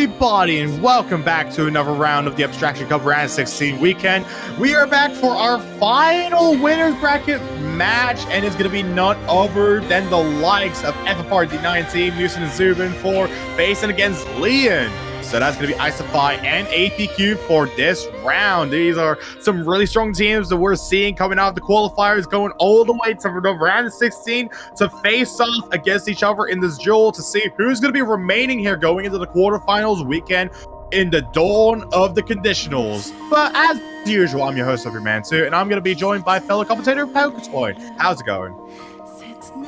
everybody, and welcome back to another round of the Abstraction Cup Round 16 weekend. We are back for our final winners bracket match, and it's going to be none other than the likes of FFRD9 team, Newson and Zubin, for facing against Leon. So that's going to be Isify and APQ for this round. These are some really strong teams that we're seeing coming out of the qualifiers, going all the way to the round 16 to face off against each other in this duel to see who's going to be remaining here going into the quarterfinals weekend in the dawn of the conditionals. But as usual, I'm your host, Overman2, and I'm going to be joined by fellow commentator poketoine. How's it going?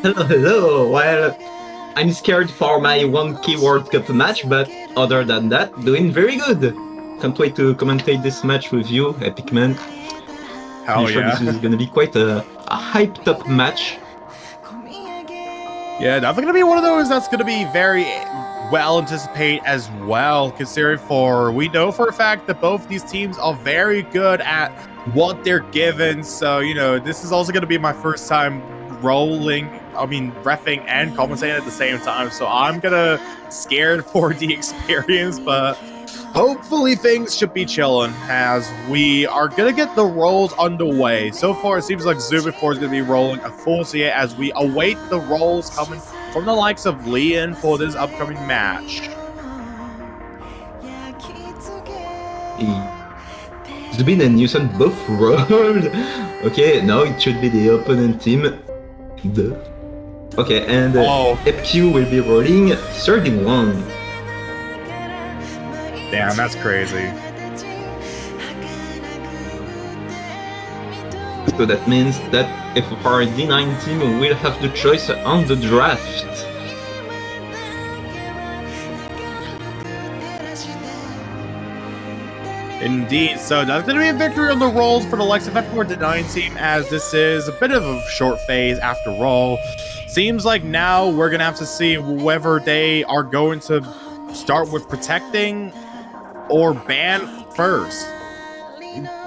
Hello. Well, I'm scared for my 1K World Cup match, but other than that, doing very good. Can't wait to commentate this match with you, Epic Man. Hell I'm sure yeah. this is going to be quite a hyped up match. Yeah, definitely going to be one of those that's going to be very well anticipated as well, considering we know for a fact that both these teams are very good at what they're given. So, you know, this is also going to be my first time reffing and commentating at the same time, so I'm gonna scared for the experience, but hopefully things should be chilling as we are gonna get the rolls underway. So far it seems like Zubin4 is gonna be rolling a full CA as we await the rolls coming from the likes of Leon for this upcoming match. Zubin and Newson both rolled. Okay, now it should be the opponent team. Okay, and FQ will be rolling 31. Damn, that's crazy. So that means that FFRD9 team will have the choice on the draft. Indeed, so that's going to be a victory on the rolls for the likes of FFRD9 team, as this is a bit of a short phase after all. Seems like now we're going to have to see whether they are going to start with protecting or ban first.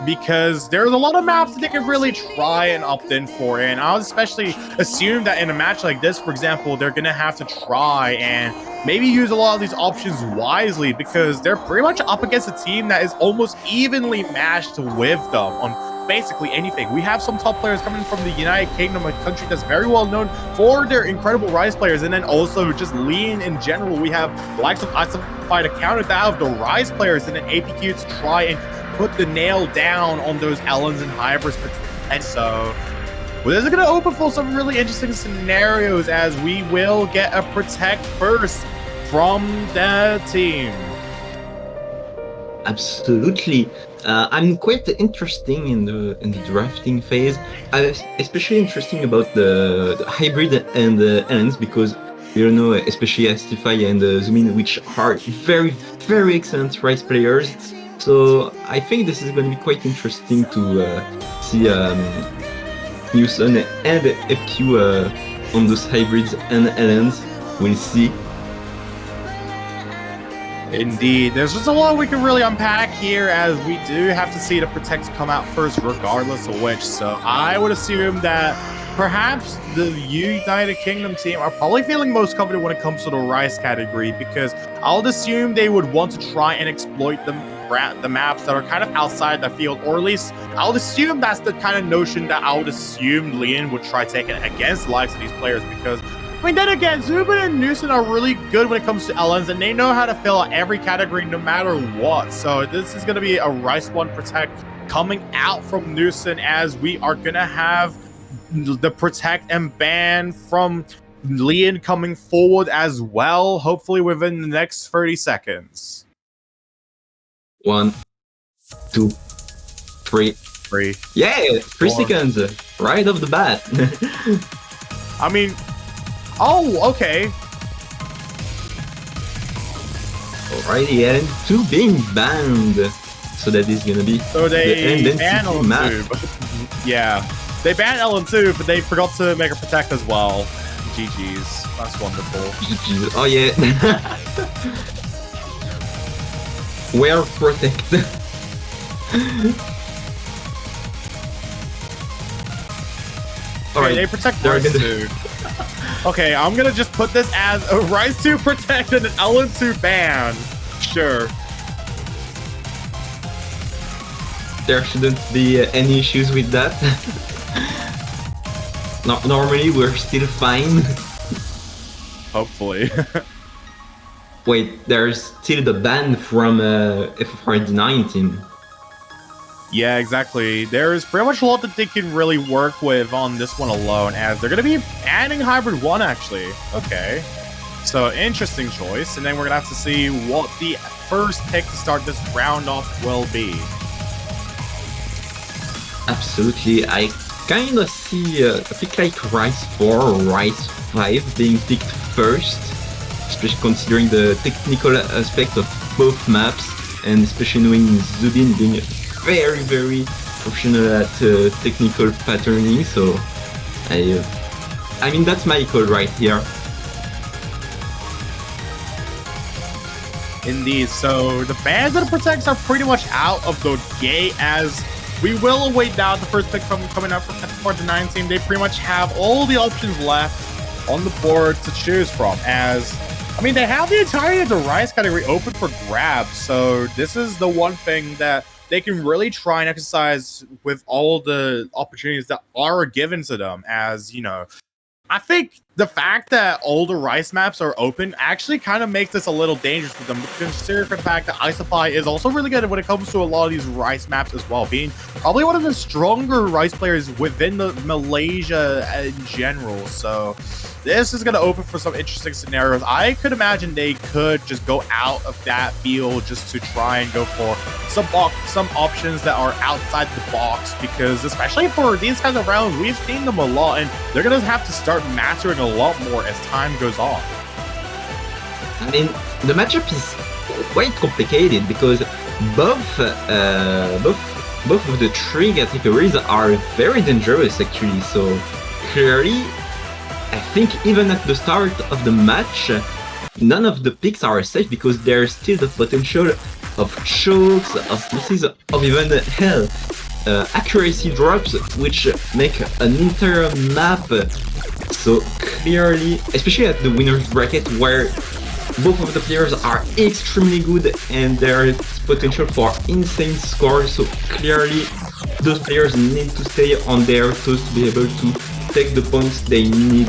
Because there's a lot of maps that they can really try and opt in for, and I would especially assume that in a match like this, for example, they're going to have to try and maybe use a lot of these options wisely, because they're pretty much up against a team that is almost evenly matched with them on basically anything. We have some top players coming from the United Kingdom, a country that's very well known for their incredible Rise players, and then also just Lean in general. We have the likes of Isify to counter that of the Rise players, and then APQ to try and put the nail down on those Ellens and hybrids. And so this is going to open for some really interesting scenarios, as we will get a protect first from the team. Absolutely. I'm quite interesting in the drafting phase. I'm especially interesting about the hybrid and the Ellens, because you know, especially Astify and Zubin, which are very, very excellent Rise players. So I think this is going to be quite interesting to see Newson and FQ on those hybrids and Ellens. We'll see. Indeed, there's just a lot we can really unpack here, as we do have to see the protect come out first regardless of which. So I would assume that perhaps the United Kingdom team are probably feeling most confident when it comes to the Rise category, because I would assume they would want to try and exploit the maps that are kind of outside the field, or at least I would assume that's the kind of notion that I would assume Leon would try taking against the likes of these players, because I mean, then again, Zubin and Newson are really good when it comes to Ellens, and they know how to fill out every category no matter what. So this is going to be a Rise 1 protect coming out from Newson, as we are going to have the protect and ban from Leon coming forward as well, hopefully within the next 30 seconds. 1, 2, 3. Yeah, 3 seconds right off the bat. I mean, oh, okay. Alrighty, and 2 being banned. So that is gonna be so they ban Ellen 2. Yeah, they banned Ellen 2, but they forgot to make her protect as well. GG's. That's wonderful. GG's. Oh yeah. Well protected. Okay, they protect Rise 2. Okay, I'm gonna just put this as a Rise 2 protect and an Ellen 2 ban. sure. There shouldn't be any issues with that. No, normally we're still fine. Hopefully. Wait, there's still the ban from FFR 19. Yeah, exactly. There's pretty much a lot that they can really work with on this one alone, as they're going to be adding Hybrid 1, actually. Okay. So, interesting choice. And then we're going to have to see what the first pick to start this round off will be. Absolutely. I kind of see a pick like Rise 4 or Rise 5 being picked first, especially considering the technical aspect of both maps, and especially knowing Zubin being very, very professional at technical patterning. So, I mean, that's my call right here. Indeed. So, the bands that it protects are pretty much out of the gate, as we will await now the first pick coming up from FFR the 9 team. They pretty much have all the options left on the board to choose from, as I mean, they have the entirety of the Rise category open for grabs. So this is the one thing that they can really try and exercise with all the opportunities that are given to them, as, you know, I think the fact that all the Rice maps are open actually kind of makes this a little dangerous for them, considering the fact that iSupply is also really good when it comes to a lot of these Rice maps as well, being probably one of the stronger Rice players within the Malaysia in general. So this is going to open for some interesting scenarios. I could imagine they could just go out of that field just to try and go for some options that are outside the box, because especially for these kinds of rounds, we've seen them a lot, and they're going to have to start mastering a lot more as time goes on. I mean, the matchup is quite complicated because both of the three categories are very dangerous actually. So clearly, I think even at the start of the match, none of the picks are safe because there's still the potential of chokes, of misses, of even hell, accuracy drops, which make an entire map so clearly, especially at the winner's bracket where both of the players are extremely good and there's potential for insane scores. So clearly, those players need to stay on their toes to be able to take the points they need.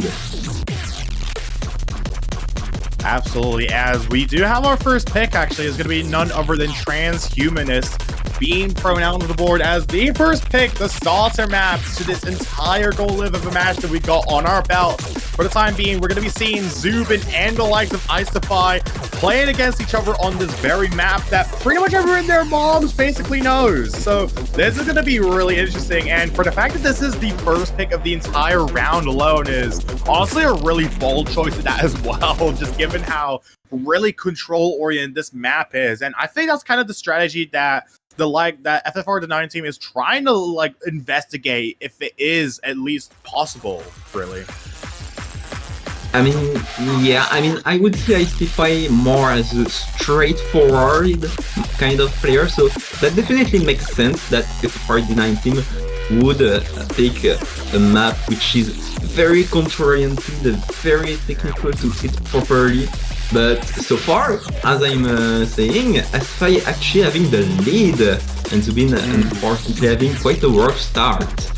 Absolutely, as we do have our first pick, actually, is going to be none other than Transhumanist being thrown out onto the board as the first pick, the Salter maps to this entire goal live of a match that we got on our belt. For the time being, we're going to be seeing Zubin and the likes of iSupply playing against each other on this very map that pretty much everyone in their moms basically knows. So this is going to be really interesting, and for the fact that this is the first pick of the entire round alone is honestly a really bold choice of that as well, just given how really control-oriented this map is. And I think that's kind of the strategy that that FFR the 9 team is trying to investigate, if it is at least possible, really. I mean, yeah, I would see Istify more as a straightforward kind of player, so that definitely makes sense that FFR the 9 team would pick a map which is very control-oriented, very technical to hit properly. But so far, as I'm saying, Asfai actually having the lead and Zubin unfortunately having quite a rough start.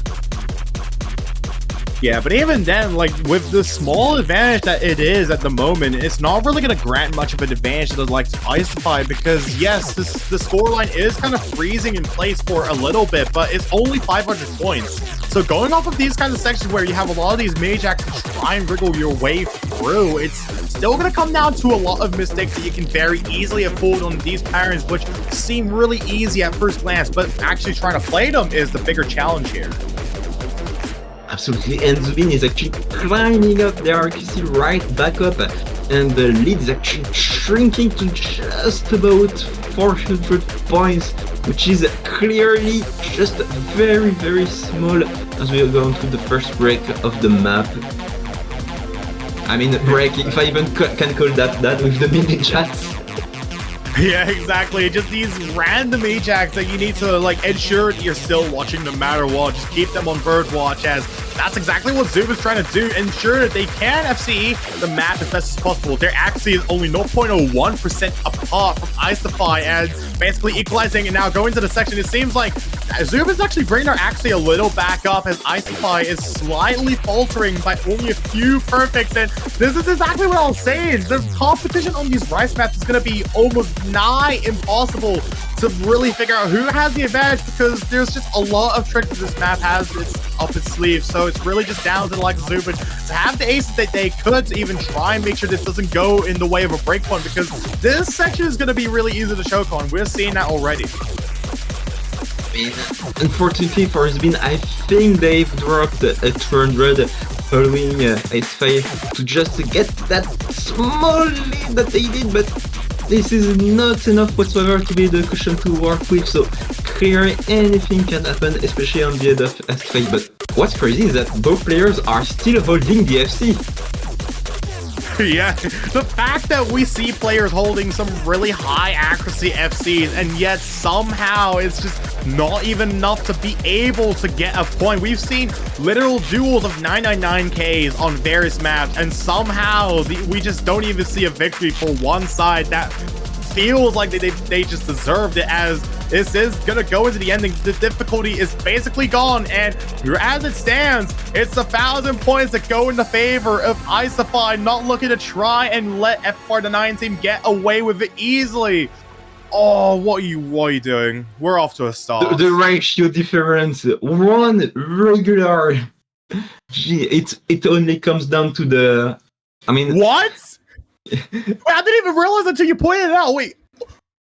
Yeah, but even then, with the small advantage that it is at the moment, it's not really going to grant much of an advantage to the likes of iSupply, because yes, the scoreline is kind of freezing in place for a little bit, but it's only 500 points. So going off of these kinds of sections where you have a lot of these mage acts to try and wriggle your way through, it's still going to come down to a lot of mistakes that you can very easily afford on these patterns, which seem really easy at first glance, but actually trying to play them is the bigger challenge here. Absolutely, and Zubin is actually climbing up the RQC right back up, and the lead is actually shrinking to just about 400 points, which is clearly just very, very small as we go into the first break of the map. I mean, break, if I even can call that with the mini chats. Yeah, exactly. Just these random Ajax that you need to ensure that you're still watching no matter what. Just keep them on bird watch, as that's exactly what Zoom is trying to do. Ensure that they can FCE the map as best as possible. Their accuracy is only 0.01% apart from Istify, and basically equalizing. And now going to the section, it seems like Zoom is actually bringing their accuracy a little back up as Istify is slightly faltering by only a few perfects. And this is exactly what I was saying. The competition on these Rice maps is going to be almost nigh impossible to really figure out who has the advantage, because there's just a lot of tricks that this map has up its sleeve. So it's really just down to the likes of Zubin to have the aces that they could to even try and make sure this doesn't go in the way of a breakpoint, because this section is going to be really easy to choke on. We're seeing that already. Unfortunately for Zubin, I think they've dropped a 200 following Ace5 to just get that small lead that they did, but this is not enough whatsoever to be the cushion to work with, so clearly anything can happen, especially on the head of Ace5. But what's crazy is that both players are still holding the FC. Yeah, the fact that we see players holding some really high accuracy FCs, and yet somehow it's just not even enough to be able to get a point. We've seen literal duels of 999Ks on various maps, and somehow we just don't even see a victory for one side that feels like they just deserved it, as this is gonna go into the ending. The difficulty is basically gone, and as it stands, it's 1,000 points that go in the favor of Isify, not looking to try and let FR the 9 team get away with it easily. Oh, what are you doing? We're off to a start. The ratio difference, one regular. Gee, it only comes down to the. I mean, what? I didn't even realize until you pointed it out.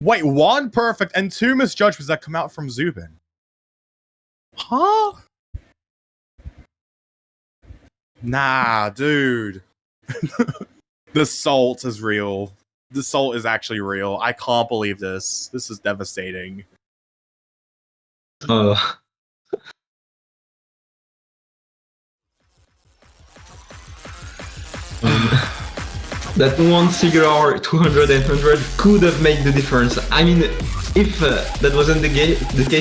Wait, one perfect and two misjudgments that come out from Zubin. Huh? Nah, dude. The salt is real. The salt is actually real. I can't believe this. This is devastating. That one singular 200 and 100 could have made the difference. I mean, if that wasn't the case,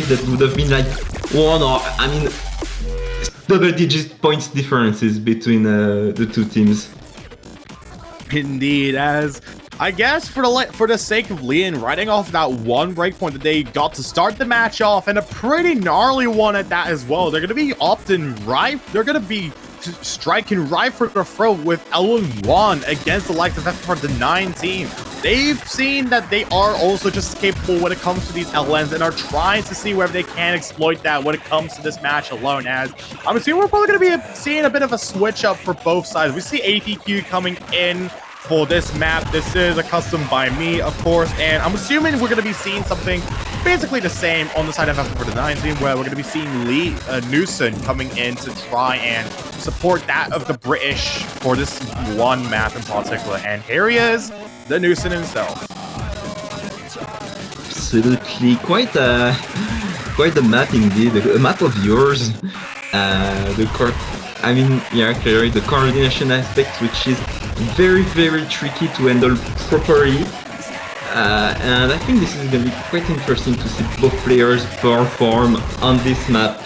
that would have been like one or, I mean, double-digit points differences between the two teams. Indeed, as I guess for the sake of Leon riding off that one breakpoint that they got to start the match off, and a pretty gnarly one at that as well. They're going to be often right. They're going to be striking right for the throat with LN1 against the likes of FR the 9 team. They've seen that they are also just as capable when it comes to these LNs, and are trying to see whether they can exploit that when it comes to this match alone, as I'm assuming we're probably going to be seeing a bit of a switch up for both sides. We see APQ coming in for this map. This is a custom by me, of course, and I'm assuming we're going to be seeing something basically the same on the side of FR the 9 team, where we're going to be seeing Lee Newson coming in to try and support that of the British for this one map in particular. And here he is, the Newson himself. Absolutely, quite a map indeed. A map of yours. I mean, yeah, clearly the coordination aspect, which is very, very tricky to handle properly. And I think this is going to be quite interesting to see both players perform on this map.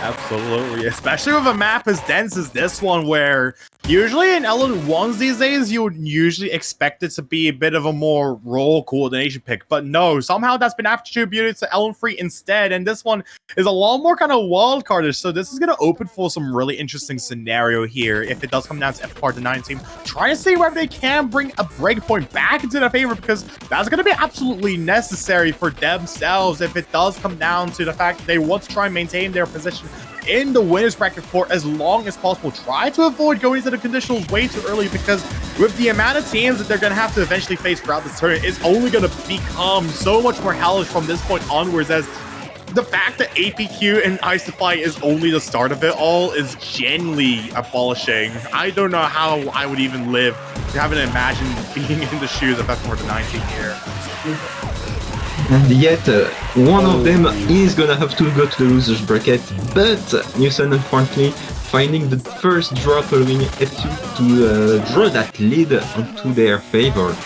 Absolutely, especially with a map as dense as this one, where usually in LN1s these days, you would usually expect it to be a bit of a more role coordination pick. But no, somehow that's been attributed to LN3 instead, and this one is a lot more kind of wildcardish. So this is going to open for some really interesting scenario here if it does come down to FR the 9 team. Trying to see whether they can bring a breakpoint back into their favor, because that's going to be absolutely necessary for themselves if it does come down to the fact that they want to try and maintain their position in the winners bracket for as long as possible. Try to avoid going into the conditionals way too early, because with the amount of teams that they're going to have to eventually face throughout this tournament, it's only going to become so much more hellish from this point onwards, as the fact that APQ and Isify is only the start of it all is genuinely abolishing. I don't know how I would even live having to imagine being in the shoes of FR the 19 here. And yet, one of them is gonna have to go to the losers bracket, but Newson, unfortunately, finding the first draw following F2 to draw that lead onto their favor.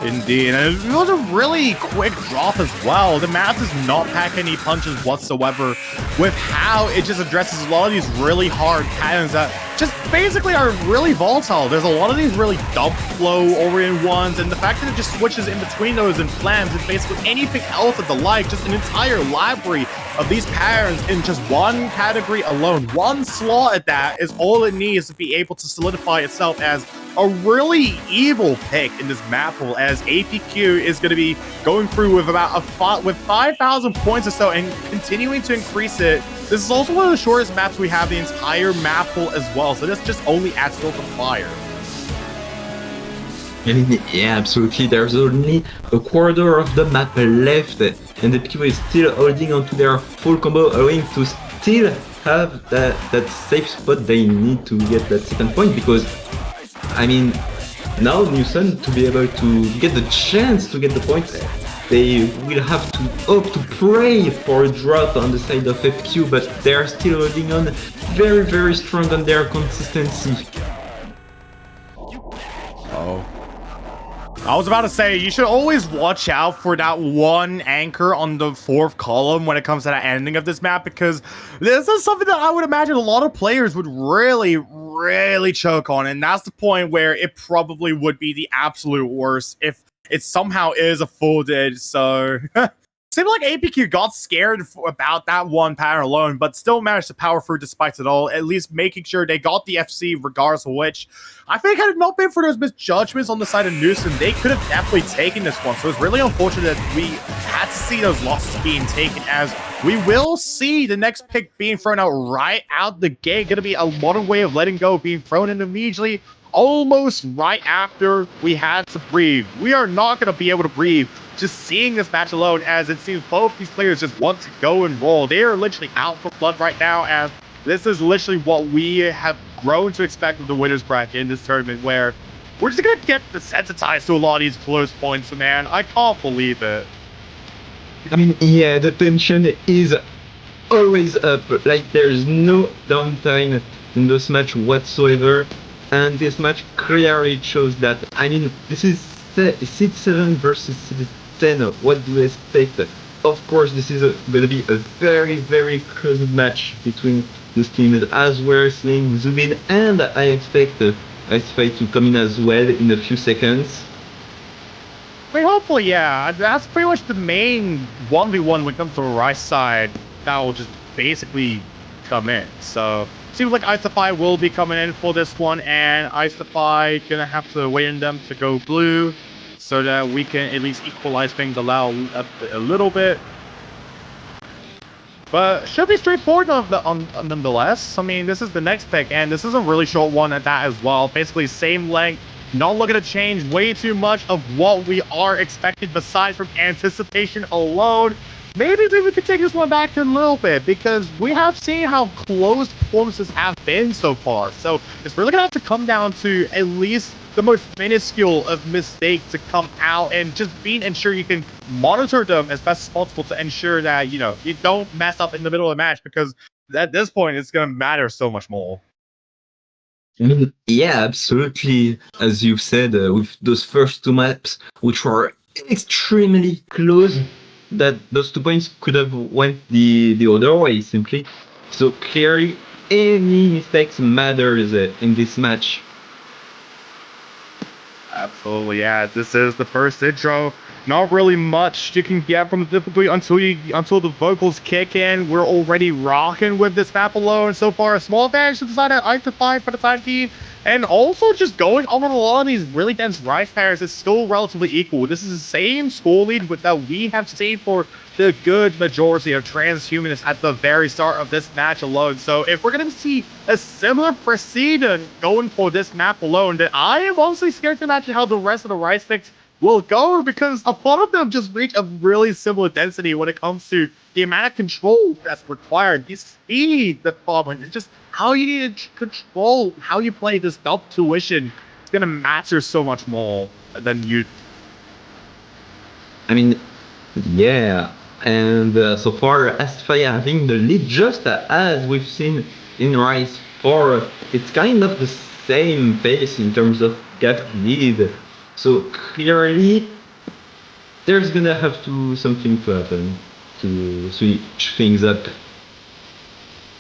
Indeed, and it was a really quick drop as well. The map does not pack any punches whatsoever with how it just addresses a lot of these really hard patterns that just basically are really volatile. There's a lot of these really dump flow oriented ones, and the fact that it just switches in between those and flams and basically anything else of the like, just an entire library of these patterns in just one category alone. One slot at that is all it needs to be able to solidify itself as a really evil pick in this map pool, as APQ is going to be going through with about with 5,000 points or so and continuing to increase it. This is also one of the shortest maps we have the entire map pool as well, so this just only adds fuel to fire. I mean, yeah, absolutely. There's only a quarter of the map left, and the PQ is still holding onto their full combo, allowing to still have that safe spot they need to get that second point, because I mean, now Newson, to be able to get the chance to get the point, they will have to hope to pray for a drop on the side of FQ, but they are still holding on very, very strong on their consistency. Oh. I was about to say, you should always watch out for that one anchor on the fourth column when it comes to the ending of this map, because this is something that I would imagine a lot of players would really choke on, and that's the point where it probably would be the absolute worst if it somehow is a full dead. So seemed like APQ got scared about that one pattern alone, but still managed to power through despite it all, at least making sure they got the FC regardless of which. I think had it not been for those misjudgments on the side of Newsom, they could have definitely taken this one. So it's really unfortunate that we had to see those losses being taken, as we will see the next pick being thrown out right out the gate. Going to be a modern way of letting go being thrown in immediately, almost right after we had to breathe. We are not going to be able to breathe just seeing this match alone, as it seems both these players just want to go and roll. They are literally out for blood right now, as this is literally what we have grown to expect of the winners bracket in this tournament, where we're just going to get desensitized to a lot of these close points, man. I can't believe it. I mean, yeah, the tension is always up. Like, there's no downtime in this match whatsoever. And this match clearly shows that. I mean, this is seed 7 versus seed 10. What do you expect? Of course, this is going to be a very close match between those teams, as we're seeing Zubin, and I expect Icefy to come in as well in a few seconds. I mean, hopefully, yeah. That's pretty much the main 1v1 when it comes to the right side. That will just basically come in. So, seems like Icefy will be coming in for this one, and Icefy gonna have to wait on them to go blue so that we can at least equalize things a little bit. But should be straightforward nonetheless. I mean, this is the next pick, and this is a really short one at that as well. Basically, same length. Not looking to change way too much of what we are expecting besides from anticipation alone. Maybe we could take this one back a little bit, because we have seen how close performances have been so far. So it's really gonna have to come down to at least the most minuscule of mistakes to come out, and just ensure you can monitor them as best as possible to ensure that, you know, you don't mess up in the middle of the match, because at this point it's gonna matter so much more. I mean, yeah, absolutely. As you've said, with those first two maps, which were extremely close, that those 2 points could have went the other way simply. So clearly, any mistakes matters in this match. Absolutely, yeah. This is the first intro. Not really much you can get from the difficulty until the vocals kick in. We're already rocking with this map alone so far. A small advantage to the side of Icefy for the time being. And also just going over a lot of these really dense rise pairs is still relatively equal. This is the same score lead that we have seen for the good majority of transhumanists at the very start of this match alone. So if we're going to see a similar precedent going for this map alone, then I am honestly scared to imagine how the rest of the rise picks will go, because a lot of them just reach a really similar density when it comes to the amount of control that's required, the speed that's following, and just how you need to control how you play this double tuition. It's gonna matter so much more than you. I mean, yeah, and so far, Aspire having the lead, just as we've seen in Rise 4. It's kind of the same pace in terms of gap lead. So clearly, there's gonna have to something to happen to switch things up.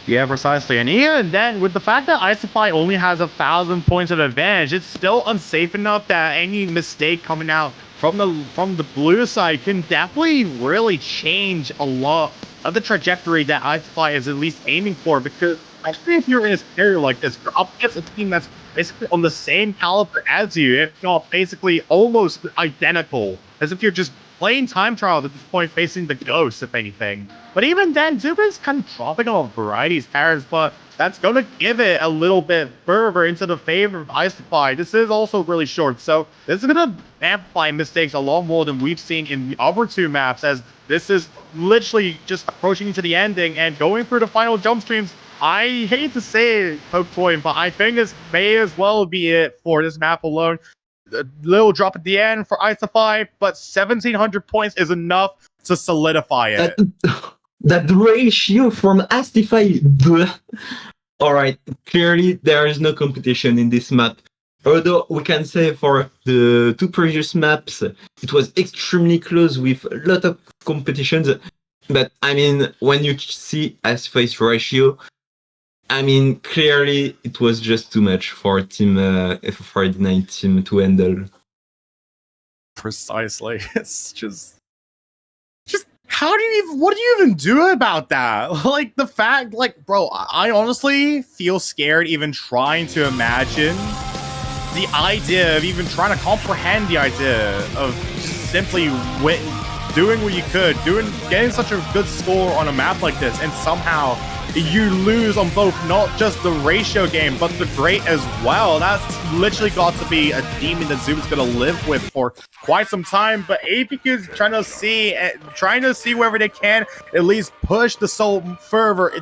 Yeah, precisely. And even then, with the fact that Isophi only has 1,000 points of advantage, it's still unsafe enough that any mistake coming out from the blue side can definitely really change a lot of the trajectory that Isophi is at least aiming for. Because I think if you're in a scenario like this, you're up against a team that's basically on the same caliber as you, if not basically almost identical, as if you're just playing time trial at this point, facing the ghosts, if anything. But even then, Zuba's kind of dropping on Variety's cards, but that's going to give it a little bit further into the favor of Isophi. This is also really short, so this is going to amplify mistakes a lot more than we've seen in the other two maps, as this is literally just approaching to the ending and going through the final jump streams. I hate to say it, poketoine, but I think this may as well be it for this map alone. A little drop at the end for Isophi, but 1,700 points is enough to solidify it. That ratio from Astify. Alright, clearly there is no competition in this map. Although we can say for the two previous maps, it was extremely close with a lot of competitions. But I mean, when you see Astify's ratio, I mean, clearly it was just too much for Team FF9 team to handle. Precisely. It's just how do you even, what do you even do about that? Like, the fact, like, bro, I honestly feel scared even trying to imagine the idea of even trying to comprehend the idea of just simply doing what you could, getting such a good score on a map like this, and somehow you lose on both, not just the ratio game, but the great as well. That's literally got to be a demon that Zuba's gonna live with for quite some time. But Apex is trying to see wherever they can at least push the soul further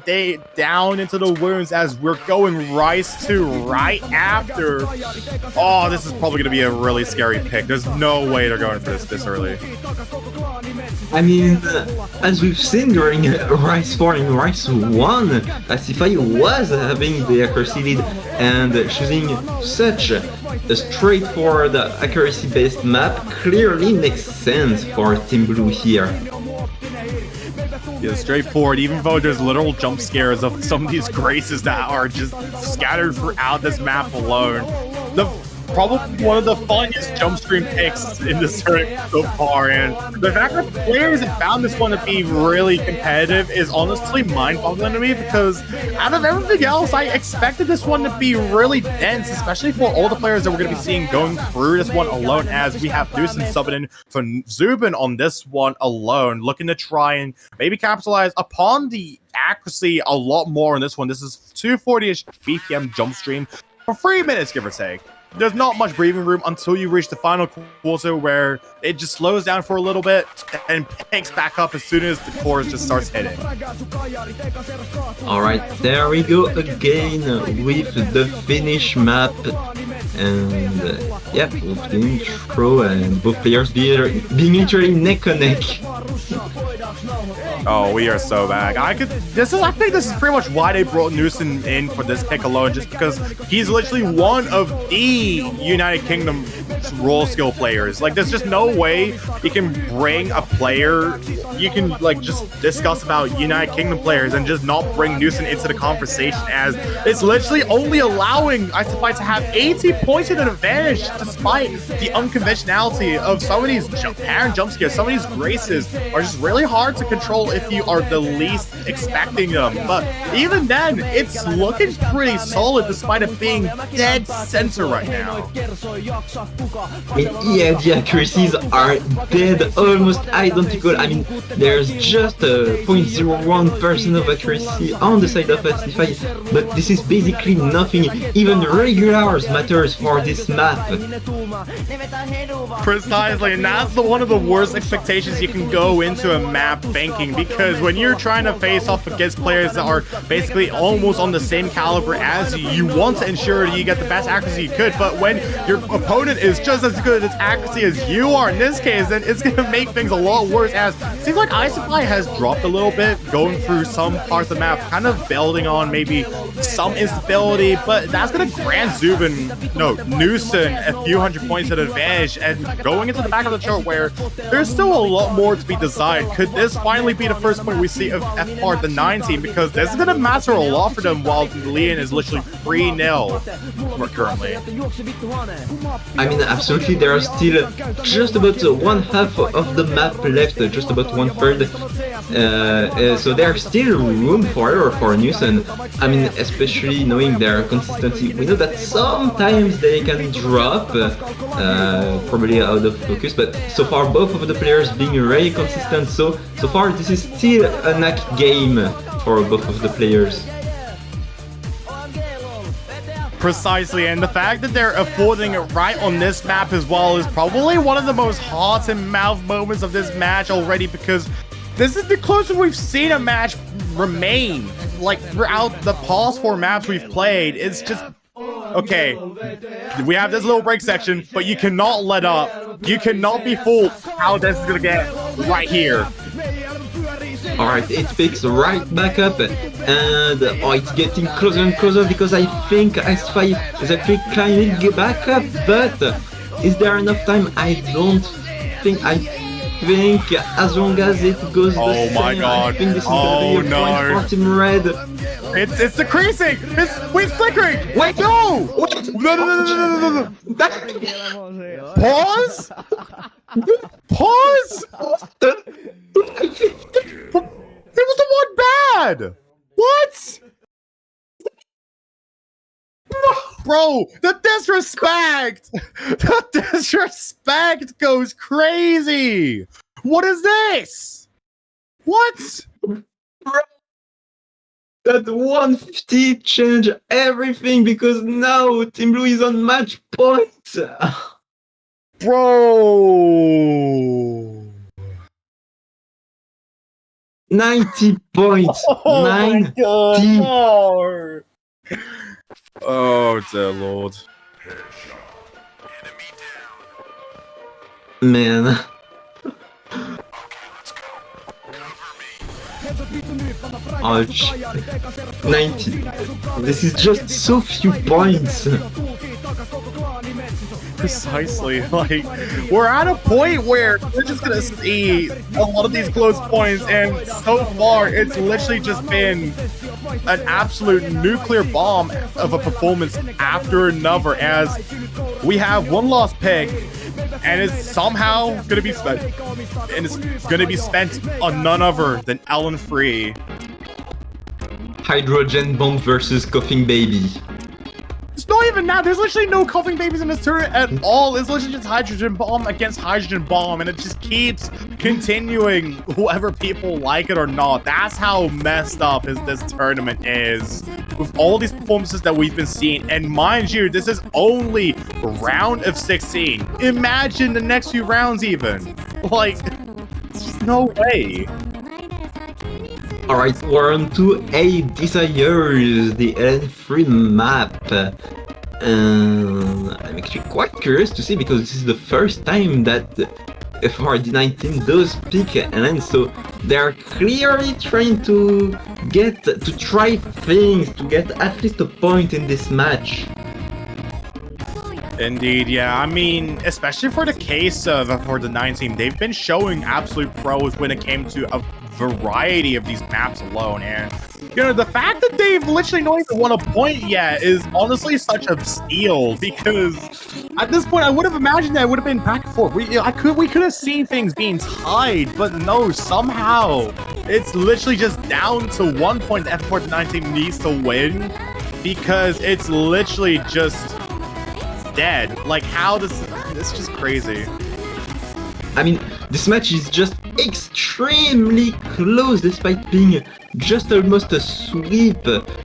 down into the wounds, as we're going Rise 2 right after. Oh, this is probably gonna be a really scary pick. There's no way they're going for this early. I mean, as we've seen during Rise 4 and Rise 1, Astify was having the accuracy lead, and choosing such a straightforward accuracy-based map clearly makes sense for Team Blue here. Yeah, straightforward, even though there's literal jump scares of some of these graces that are just scattered throughout this map alone. Probably one of the funniest jump stream picks in this tournament so far, and the fact that players have found this one to be really competitive is honestly mind-boggling to me, because out of everything else, I expected this one to be really dense, especially for all the players that we're going to be seeing going through this one alone, as we have Deuce and subbing in for Zubin on this one alone, looking to try and maybe capitalize upon the accuracy a lot more on this one. This is 240-ish BPM jump stream for 3 minutes, give or take. There's not much breathing room until you reach the final quarter, where it just slows down for a little bit and picks back up as soon as the chorus just starts hitting. Alright, there we go again with the finish map, and yeah, with the intro and both players being literally neck and neck. Oh, we are so bad. I think this is pretty much why they brought Newson in for this pick alone, just because he's literally one of the United Kingdom role skill players. Like, there's just no way you can bring a player, you can like just discuss about United Kingdom players and just not bring Newson into the conversation, as it's literally only allowing Isophi to have 80 points in an advantage, despite the unconventionality of some of these parent jump scares. Some of these graces are just really hard to control if you are the least expecting them. But even then, it's looking pretty solid despite it being dead center right now. Yeah, the accuracies are dead, almost identical. I mean, there's just a 0.01% of accuracy on the side of Astify, but this is basically nothing. Even regulars matters for this map. Precisely, and that's one of the worst expectations you can go into a map thinking, because when you're trying to face off against players that are basically almost on the same caliber as you want to ensure you get the best accuracy you could, but when your opponent is just as good at accuracy as you are in this case, then it's going to make things a lot worse, as it seems like iSupply has dropped a little bit, going through some parts of the map, kind of building on maybe some instability, but that's going to grant Newson a few hundred points at advantage, and going into the back of the chart where there's still a lot more to be desired. Could this finally be the first point we see of FR the 9 team? Because this is going to matter a lot for them, while Leon is literally 3-0 currently. I mean, absolutely, there are still just about one half of the map left, just about 1/3. So there's still room for error for Newson. I mean, especially knowing their consistency. We know that sometimes they can drop, probably out of focus, but so far both of the players being very consistent. So far this is still a knack game for both of the players. Precisely, and the fact that they're affording it right on this map as well is probably one of the most heart and mouth moments of this match already, because this is the closest we've seen a match remain, like, throughout the past 4 maps we've played. It's just, okay, we have this little break section, but you cannot let up. You cannot be fooled how this is gonna get right here. Alright, it picks right back up, and it's getting closer and closer, because I think S5 is actually climbing back up, but is there enough time? I don't think. I think as long as it goes the same, my god. I think this is gonna be a point for Team Red. It's decreasing! It's flickering! Wait! No! Wait! No. Pause? Pause? It was the one bad! What? Bro, the disrespect! The disrespect goes crazy! What is this? What? That 150 changed everything, because now Team Blue is on match point. Bro! 90 points. Oh 90. my god! Oh dear lord. Man. Ouch. 90. This is just so few points. Precisely, like, we're at a point where we're just gonna see a lot of these close points, and so far it's literally just been an absolute nuclear bomb of a performance after another, as we have one lost pick, and it's somehow gonna be spent, and it's gonna be spent on none other than Ellen Free. Hydrogen bomb versus coughing baby. It's not even that. There's literally no coughing babies in this turret at all. It's literally just hydrogen bomb against hydrogen bomb, and it just keeps continuing, whether people like it or not. That's how messed up this tournament is, with all these performances that we've been seeing. And mind you, this is only round of 16. Imagine the next few rounds even. Like, there's just no way. Alright, we're on to A Desires, the L3 map. I'm actually quite curious to see, because this is the first time that FRD19 does pick LN, so they're clearly trying to try things, to get at least a point in this match. Indeed, yeah. I mean, especially for the case of for the 9 team, they've been showing absolute pros when it came to a variety of these maps alone, and you know, the fact that they've literally not even won a point yet is honestly such a steal, because at this point I would have imagined that it would have been back and forth. We could have seen things being tied, but no, somehow it's literally just down to 1 point that F9 team needs to win, because it's literally just dead. Like, how does it's just crazy. I mean, this match is just extremely close, despite being just almost a sweep.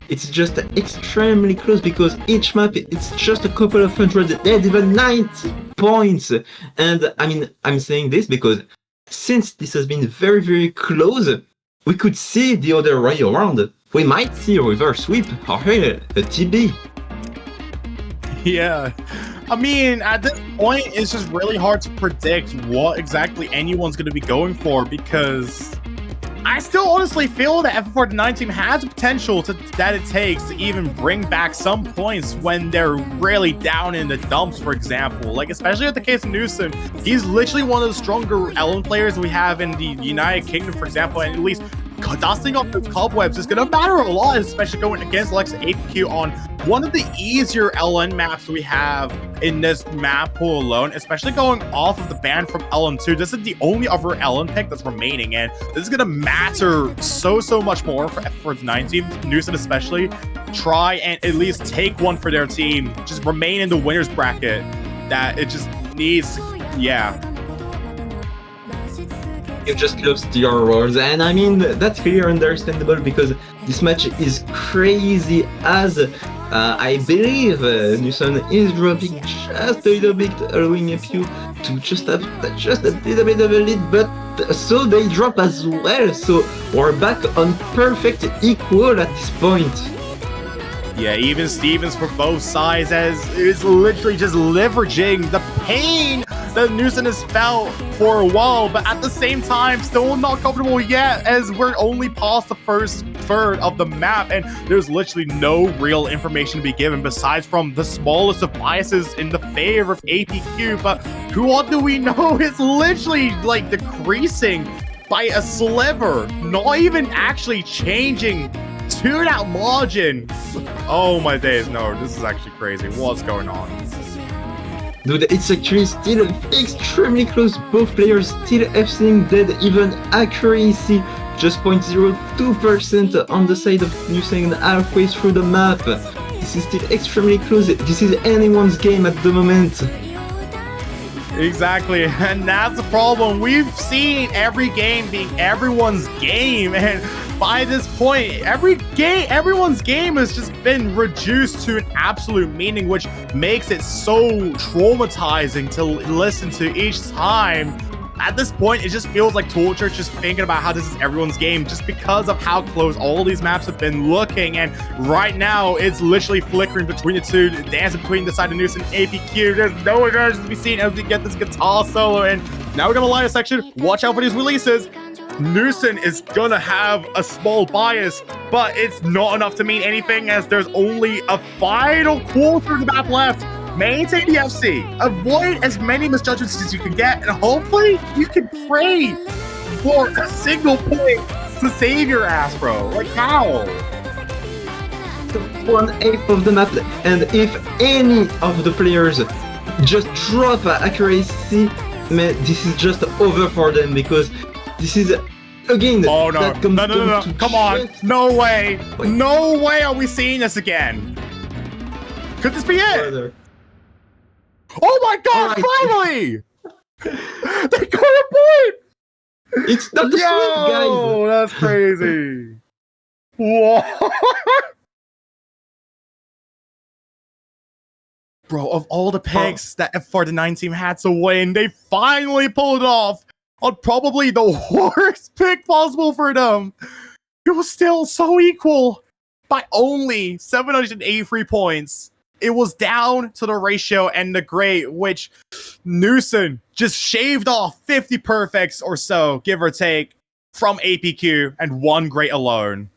It's just extremely close, because each map, it's just a couple of hundred, dead, even 90 points. And I mean, I'm saying this because since this has been very, very close, we could see the other way around. We might see a reverse sweep or a TB. Yeah. I mean, at this point, it's just really hard to predict what exactly anyone's going to be going for, because I still honestly feel that FF49 team has the potential that it takes to even bring back some points when they're really down in the dumps, for example. Like, especially with the case of Newsom, he's literally one of the stronger LN players we have in the United Kingdom, for example, and at least dusting off those cobwebs is going to matter a lot, especially going against Alexa APQ on one of the easier LN maps we have in this map pool alone, especially going off of the ban from LN2. This is the only other LN pick that's remaining, and this is going to matter so much more for FF49 team, Newsom especially. Try and at least take one for their team, just remain in the winner's bracket, that it just needs, yeah. You just lost your words, and I mean that's clear understandable because this match is crazy as I believe Newson is dropping just a little bit, allowing APQ to just have just a little bit of a lead, but so they drop as well, so we're back on perfect equal at this point. Yeah, even Stevens for both sides is literally just leveraging the pain that Newson has felt for a while, but at the same time, still not comfortable yet, as we're only past the first third of the map, and there's literally no real information to be given besides from the smallest of biases in the favor of APQ. But what do we know? It's literally like decreasing by a sliver, not even actually changing to that margin. Oh my days, no, this is actually crazy. What's going on? Dude, it's actually still extremely close. Both players still FCing dead, even accuracy just 0.02% on the side of Newson halfway through the map. This is still extremely close. This is anyone's game at the moment. Exactly, and that's the problem. We've seen every game being everyone's game, and by this point, everyone's game has just been reduced to an absolute meaning, which makes it so traumatizing to listen to each time. At this point, it just feels like torture just thinking about how this is everyone's game, just because of how close all these maps have been looking. And right now, it's literally flickering between the two, dancing between the side of Newson and APQ. There's no advantage to be seen as we get this guitar solo. And now we're gonna line a section. Watch out for these releases. Newson is gonna have a small bias, but it's not enough to mean anything, as there's only a final quarter of the map left. Maintain the FC, avoid as many misjudgments as you can get, and hopefully you can pray for a single point to save your ass, bro. Like, how? 1/8 of the map, and if any of the players just drop accuracy, man, this is just over for them, because this is again. Oh no! No! Come on! No way! Wait. No way are we seeing this again? Could this be it? Further. Oh my God! Right. Finally! They got a point! It's not the sweep, guys. Yo, that's crazy. What? Bro, of all the picks that FF49 team had to win, they finally pulled it off on probably the worst pick possible for them. It was still so equal by only 783 points. It was down to the ratio and the grade, which Newson just shaved off 50 perfects or so, give or take, from APQ and one grade alone.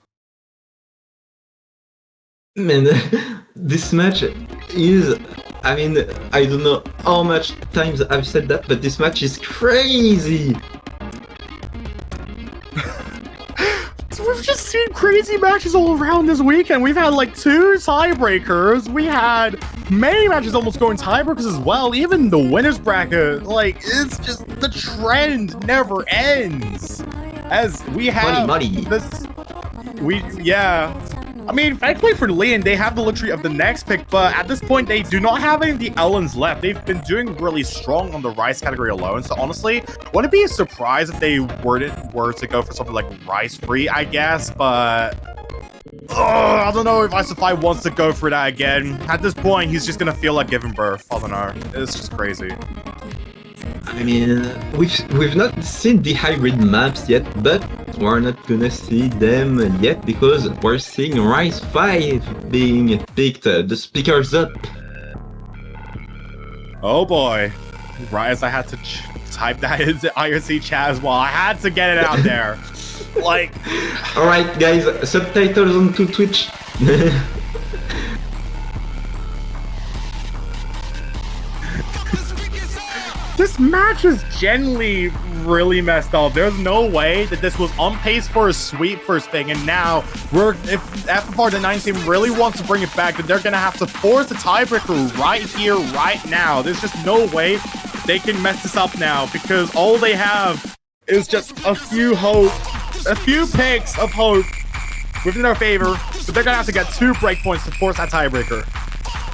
Man, this match is, I mean, I don't know how much times I've said that, but this match is crazy. We've just seen crazy matches all around this weekend. We've had like 2 tiebreakers. We had many matches almost going tiebreakers as well. Even the winner's bracket. Like, it's just, the trend never ends. As we have this, yeah. I mean, thankfully for Leon, they have the luxury of the next pick, but at this point, they do not have any of the Ellens left. They've been doing really strong on the Rice category alone, so honestly, wouldn't be a surprise if they were to go for something like Rice Free, I guess, but I don't know if Isofy wants to go for that again. At this point, he's just gonna feel like giving birth. I don't know. It's just crazy. I mean, we've not seen the hybrid maps yet, but we're not gonna see them yet because we're seeing Rise 5 being picked. The speakers up. Oh boy. Rise, I had to type that into IRC chat as well. I had to get it out there. Like... Alright guys, subtitles onto Twitch. This match is genuinely really messed up. There's no way that this was on pace for a sweep first thing, and now if FFR the 9 team really wants to bring it back, then they're gonna have to force a tiebreaker right here, right now. There's just no way they can mess this up now, because all they have is just a few picks of hope within their favor, but they're gonna have to get 2 breakpoints to force that tiebreaker.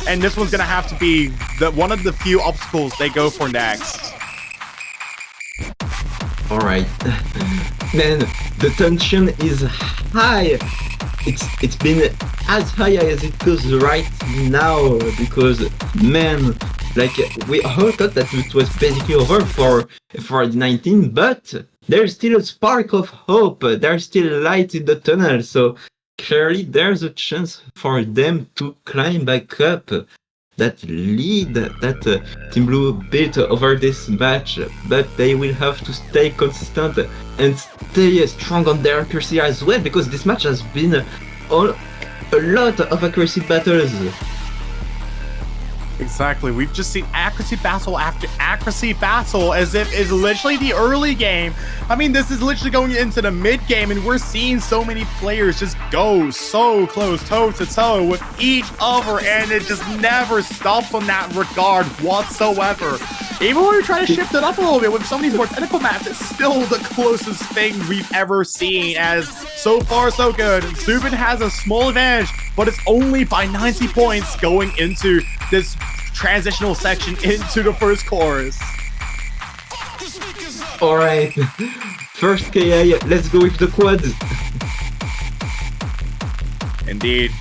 And this one's gonna have to be one of the few obstacles they go for next. Alright. Man, the tension is high. It's been as high as it goes right now because, man, like, we all thought that it was basically over for the 19, but there's still a spark of hope. There's still light in the tunnel, so clearly there's a chance for them to climb back up that lead that Team Blue built over this match, but they will have to stay consistent and stay strong on their accuracy as well, because this match has been a lot of accuracy battles. Exactly, we've just seen accuracy battle after accuracy battle, as if it's literally the early game. I mean, this is literally going into the mid game, and we're seeing so many players just go so close, toe to toe with each other, and it just never stops on that regard whatsoever. Even when we try to shift it up a little bit with some of these more technical maps, it's still the closest thing we've ever seen, as so far so good. Zubin has a small advantage, but it's only by 90 points going into this transitional section into the first chorus. Alright, first KI, let's go with the quads. Indeed.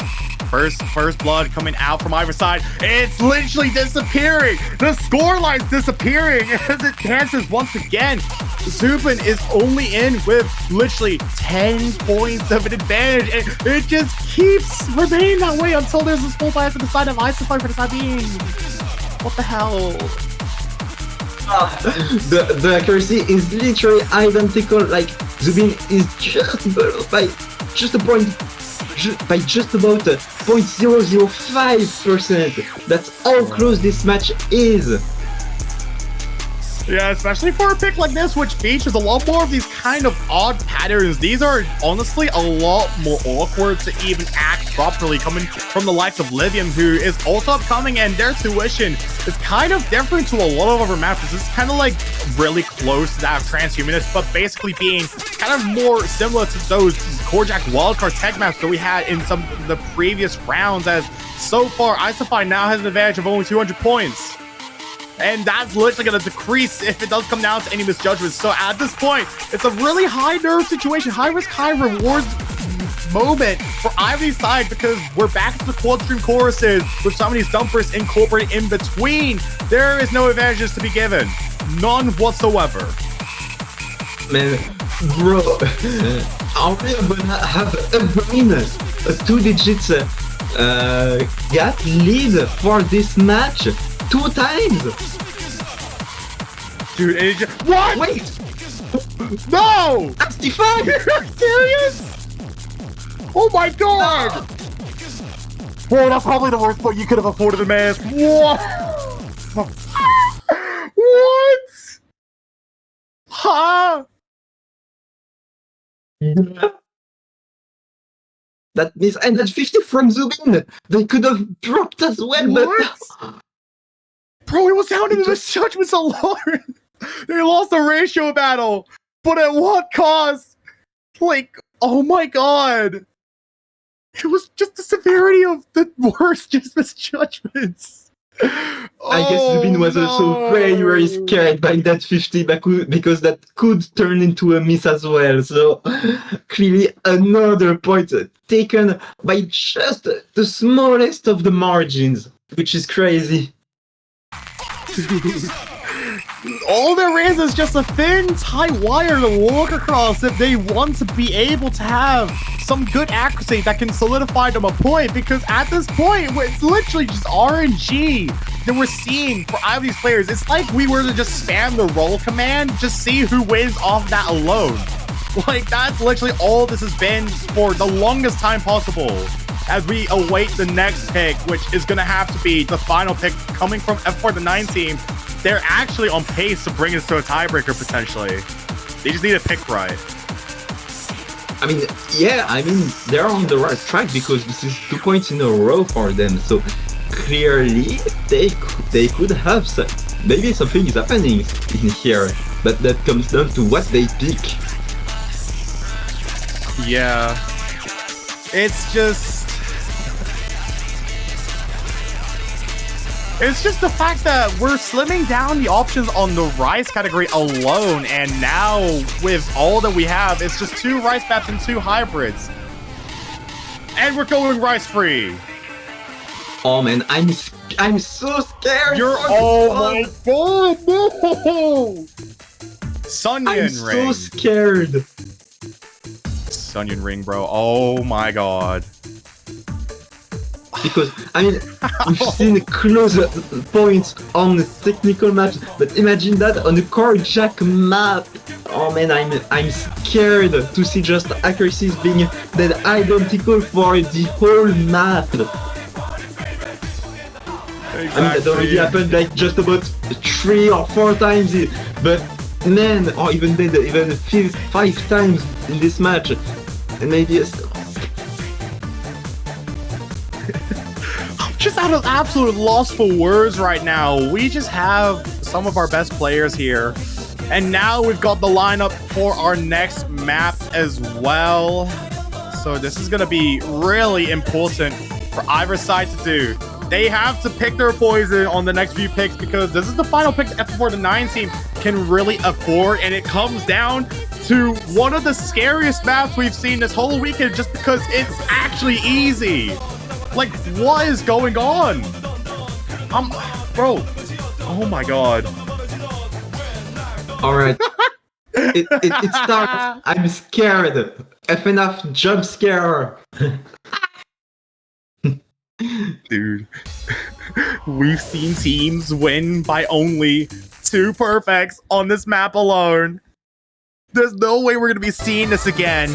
First blood coming out from either side. It's literally disappearing. The scoreline's disappearing as it dances once again. Zubin is only in with literally 10 points of an advantage, and it just keeps remaining that way until there's a small bias on the side of Isopar for the time being. What the hell? The accuracy is literally identical. Like, Zubin is just below by just a point. By just about 0.005%. That's how close this match is. Yeah, especially for a pick like this, which features a lot more of these kind of odd patterns. These are honestly a lot more awkward to even act properly, coming from the likes of Livium, who is also upcoming, and their tuition is kind of different to a lot of other maps. This is kind of like really close to that of Transhumanist, but basically being kind of more similar to those Korjak wildcard tech maps that we had in some of the previous rounds, as so far Isofy now has an advantage of only 200 points. And that's literally going to decrease if it does come down to any misjudgments. So at this point, it's a really high nerve situation, high risk, high reward moment for either side, because we're back to the quad stream choruses with some of these dumpers incorporated in between. There is no advantages to be given. None whatsoever. Man, bro, are we gonna have a 2-digit gap lead for this match? 2 times? Dude, it just... What? Wait! No! That's defined! You're serious? Oh my god! Bro, that's probably the worst point you could have afforded the man. What? What? Huh? That means, and that 50 from Zubin! They could have dropped as well, What? but... Bro, it was down to the misjudgments alone. They lost the ratio battle, but at what cost? Like, oh my god. It was just the severity of the worst just misjudgments. I guess Zubin was also very, very scared by that 50 because that could turn into a miss as well. So clearly another point taken by just the smallest of the margins, which is crazy. All there is just a thin, tight wire to walk across if they want to be able to have some good accuracy that can solidify them a point, because at this point, it's literally just RNG that we're seeing for either of these players. It's like we were to just spam the roll command, just see who wins off that alone. Like, that's literally all this has been for the longest time possible, as we await the next pick, which is going to have to be the final pick coming from F4 the 9 team. They're actually on pace to bring us to a tiebreaker, potentially. They just need to pick right. I mean, yeah, I mean, they're on the right track because this is 2 points in a row for them. So clearly, they could have some, maybe something is happening in here, but that comes down to what they pick. Yeah. It's just the fact that we're slimming down the options on the rice category alone, and now with all that we have, it's just 2 rice maps and 2 hybrids. And we're going rice free. Oh man, I'm so scared. Oh my god, no! Sunyon Ring. I'm so scared. Sunyon Ring, bro. Oh my god. Because, I mean, we've seen close points on the technical maps, but imagine that on the Carjack map. Oh man, I'm scared to see just accuracies being that identical for the whole map. Exactly. I mean, that already happened like just about 3 or 4 times, but man, or even 5 times in this match, and maybe I'm just at an absolute loss for words right now. We just have some of our best players here, and now we've got the lineup for our next map as well. So this is going to be really important for either side to do. They have to pick their poison on the next few picks, because this is the final pick that F4 the 9 team can really afford, and it comes down to one of the scariest maps we've seen this whole weekend, just because it's actually easy. Like, what is going on? Bro, oh my god. Alright. it starts. I'm scared. FNF jump scare. Dude, we've seen teams win by only 2 perfects on this map alone. There's no way we're going to be seeing this again.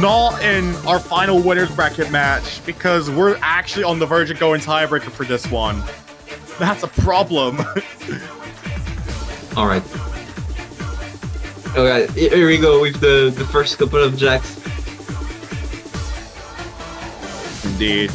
Not in our final winners bracket match, because we're actually on the verge of going tiebreaker for this one. That's a problem. Alright. Alright, here we go with the first couple of jacks. Indeed.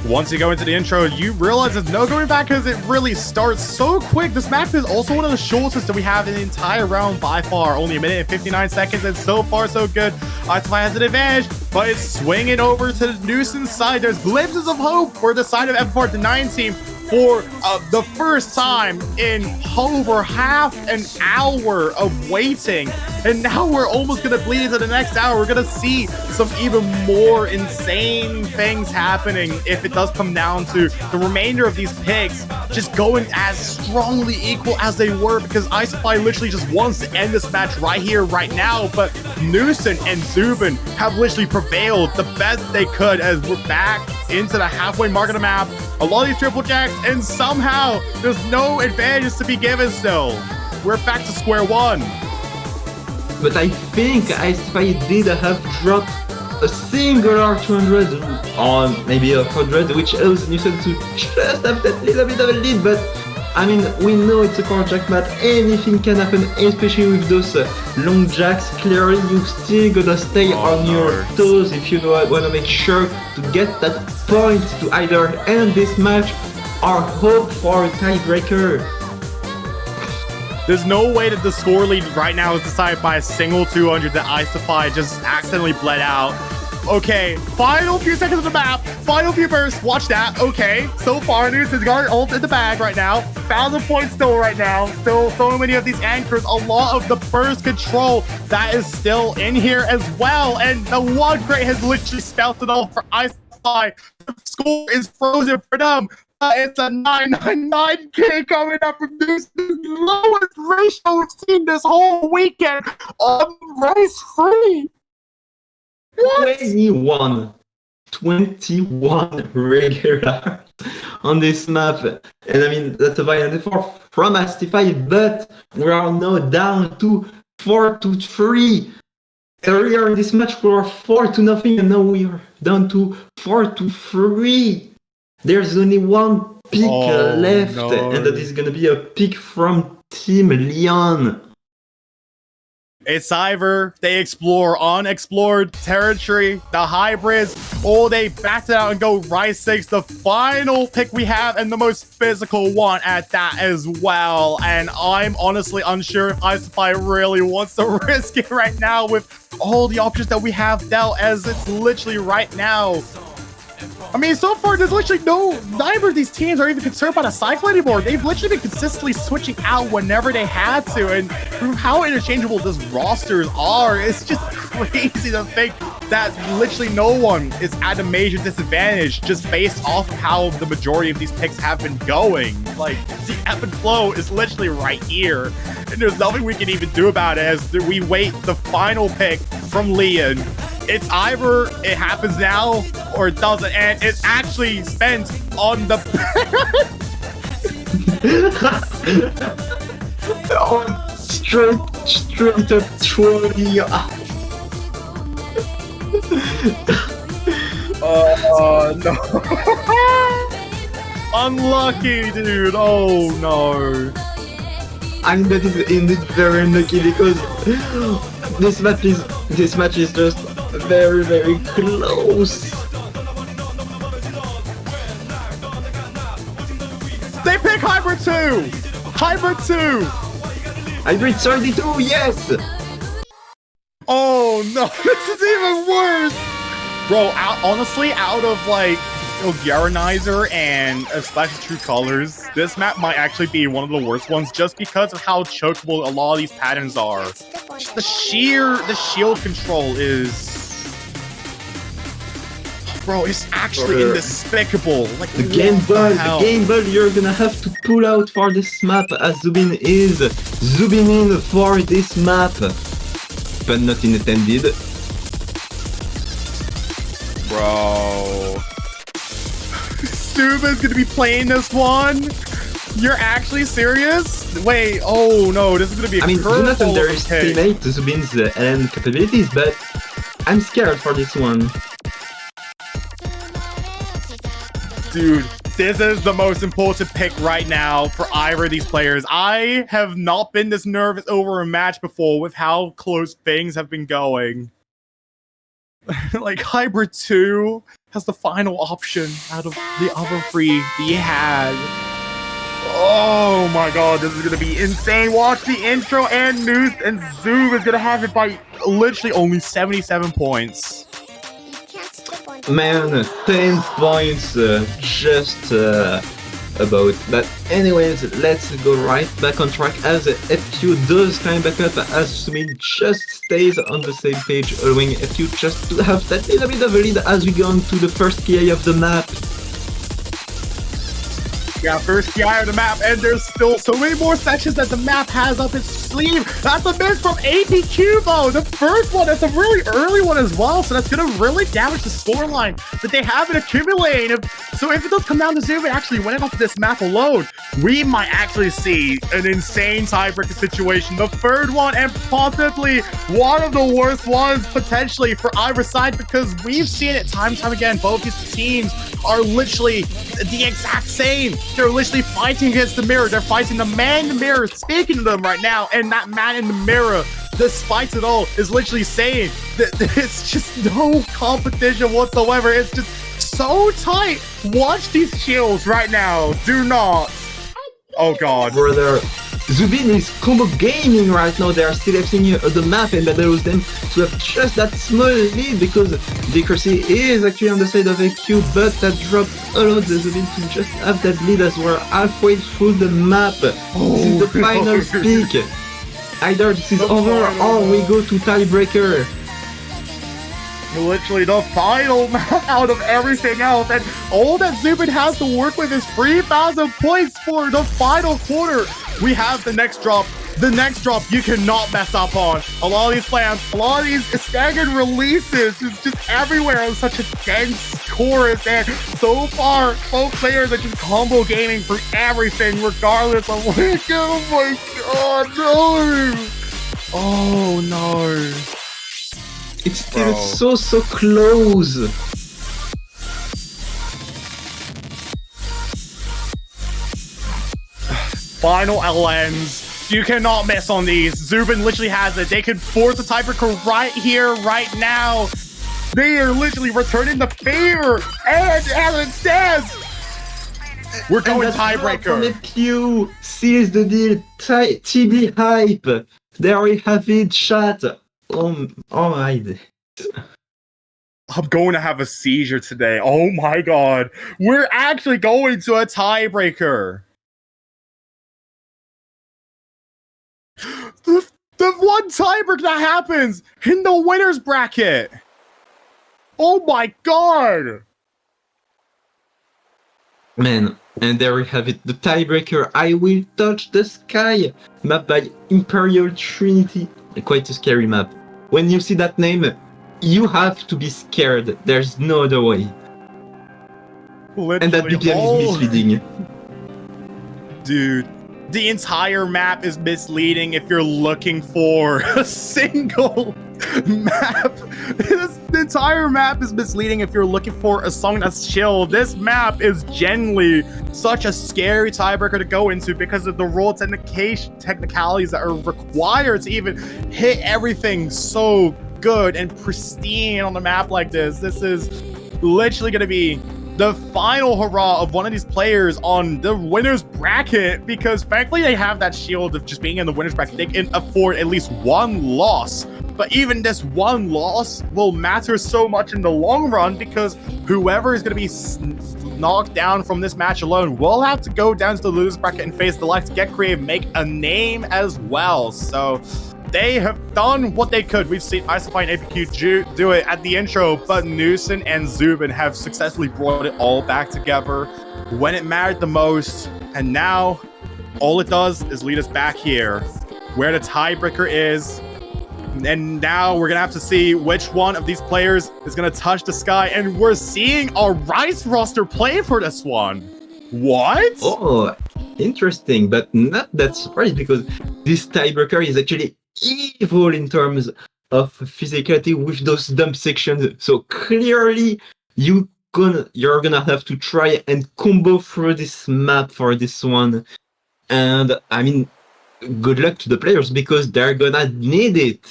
Once you go into the intro, you realize there's no going back, because it really starts so quick. This map is also one of the shortest that we have in the entire round by far. Only 1 minute and 59 seconds, and so far so good. iSpy has an advantage, but it's swinging over to the Nuisance side. There's glimpses of hope for the side of F4 the 9 team for the first time in over half an hour of waiting. And now we're almost going to bleed into the next hour. We're going to see some even more insane things happening if it does come down to the remainder of these picks just going as strongly equal as they were, because iSpy literally just wants to end this match right here, right now. But Newson and Zubin have literally prevailed the best they could, as we're back into the halfway mark of the map. A lot of these triple jacks, and somehow there's no advantages to be given still. We're back to square one. But I think iSpy did have dropped a single R200 on maybe a 100, which allows Newton to just have that little bit of a lead. But I mean, we know it's a Carjack map, anything can happen, especially with those long jacks. Clearly, you still gotta stay on your toes if you wanna make sure to get that point to either end this match or hope for a tiebreaker. There's no way that the score lead right now is decided by a single 200 that iSpy just accidentally bled out. Okay, final few seconds of the map, final few bursts, watch that. Okay, so far, Newton's got it ult in the bag right now. 1,000 points still right now. Still so many of these anchors, a lot of the burst control that is still in here as well. And the one crate has literally spouted off for iSpy. The score is frozen for them. It's a 999K coming up from this lowest ratio we've seen this whole weekend on race free. What? 21 regular on this map. And I mean, that's a violent effort from Astify, but we are now down to 4-3. Earlier in this match, we were 4-0, and now we are down to 4-3. There's only one pick left, and that is gonna be a pick from Team Leon. It's Ivor. They explore unexplored territory. The hybrids, they bat it out and go Rise 6. The final pick we have, and the most physical one at that as well. And I'm honestly unsure if Isify really wants to risk it right now with all the options that we have dealt, as it's literally right now. I mean, so far, there's literally neither of these teams are even concerned about a cycle anymore. They've literally been consistently switching out whenever they had to, and through how interchangeable these rosters are, it's just crazy to think that literally no one is at a major disadvantage just based off of how the majority of these picks have been going. Like, the ebb and flow is literally right here, and there's nothing we can even do about it as we wait the final pick from Leon. It's either it happens now or it doesn't, and it's actually spent on the straight up trolling. Oh no. Unlucky, dude. Oh no. I mean, that is indeed very unlucky because this match is just very, very close. They pick Hybrid 2! Hybrid 2! Hybrid 32, yes! Oh no, this is even worse! Bro, honestly, out of like Garenizer and especially True Colors, this map might actually be one of the worst ones just because of how chokeable a lot of these patterns are. Just the shield control is... Bro, it's actually despicable. Like, the game ball, you're gonna have to pull out for this map, as Zubin is zooming in for this map. But not intended. Bro. Suba's gonna be playing this one? You're actually serious? Wait, oh no, this is gonna be a do not underestimate Zubin's LN capabilities, but I'm scared for this one. Dude, this is the most important pick right now for either of these players. I have not been this nervous over a match before with how close things have been going. Like, Hybrid 2 has the final option out of the other three he had. Oh my god, this is gonna be insane. Watch the intro and news, and Zoom is gonna have it by literally only 77 points. Man, 10 points just about. But anyways, let's go right back on track as FQ does climb back up, as Sumin just stays on the same page, allowing FQ just to have that little bit of a lead as we go on to the first PI of the map. Yeah, first PI of the map, and there's still so many more sections that the map has up its sleeve. That's a miss from APQ though. The first one, that's a really early one as well, so that's gonna really damage the scoreline that they have been accumulating. So if it does come down to Zoom and actually winning off this map alone, we might actually see an insane tiebreaker situation. The third one, and possibly one of the worst ones potentially for either side, because we've seen it time and time again. Both these teams are literally the exact same. They're literally fighting against the mirror. They're fighting the man in the mirror, speaking to them right now, and that man in the mirror, despite it all, is literally saying that it's just no competition whatsoever. It's just so tight. Watch these shields right now. Do not. Oh god. Brother, Zubin is combo gaming right now. They are still having the map, and that allows them to have just that small lead, because the accuracy is actually on the side of AQ, but that drop allows Zubin to just have that lead as we're halfway through the map. This is the final peak. Either this is over or we go to tiebreaker. literally the final map out of everything else, and all that Zubin has to work with is 3,000 points for the final quarter. We have the next drop. The next drop you cannot mess up on. A lot of these plans, a lot of these staggered releases, it's just everywhere on such a dense chorus, and so far, both players are just combo gaming for everything, regardless of what. Oh my god, no! Oh no. It's still so close. Final LNs. You cannot miss on these. Zubin literally has it. They could force a tiebreaker right here, right now. They are literally returning the favor. And as it says, we're going tiebreaker. From the queue seals the deal. TB hype. There we have it, chat. Oh my days. I'm going to have a seizure today. Oh my god. We're actually going to a tiebreaker. The one tiebreaker that happens in the winner's bracket. Oh my god. Man, and there we have it, the tiebreaker. I Will Touch the Sky, map by Imperial Trinity. Quite a scary map. When you see that name, you have to be scared. There's no other way. Literally and that BPM is misleading. Dude, the entire map is misleading if you're looking for a single map. The entire map is misleading if you're looking for a song that's chill. This map is genuinely such a scary tiebreaker to go into because of the rule technicalities that are required to even hit everything so good and pristine on a map like this. This is literally going to be the final hurrah of one of these players on the winner's bracket, because frankly they have that shield of just being in the winner's bracket. They can afford at least one loss, but even this one loss will matter so much in the long run, because whoever is going to be knocked down from this match alone will have to go down to the loser's bracket and face the likes of Get Creative, make a name as well. So they have done what they could. We've seen Isofy and APQ do it at the intro, but Newson and Zubin have successfully brought it all back together when it mattered the most. And now, all it does is lead us back here, where the tiebreaker is. And now we're going to have to see which one of these players is going to touch the sky. And we're seeing a Rice roster play for this one. What? Oh, interesting, but not that surprised, because this tiebreaker is actually evil in terms of physicality with those dump sections. So clearly you're gonna have to try and combo through this map for this one. And I mean, good luck to the players, because they're gonna need it.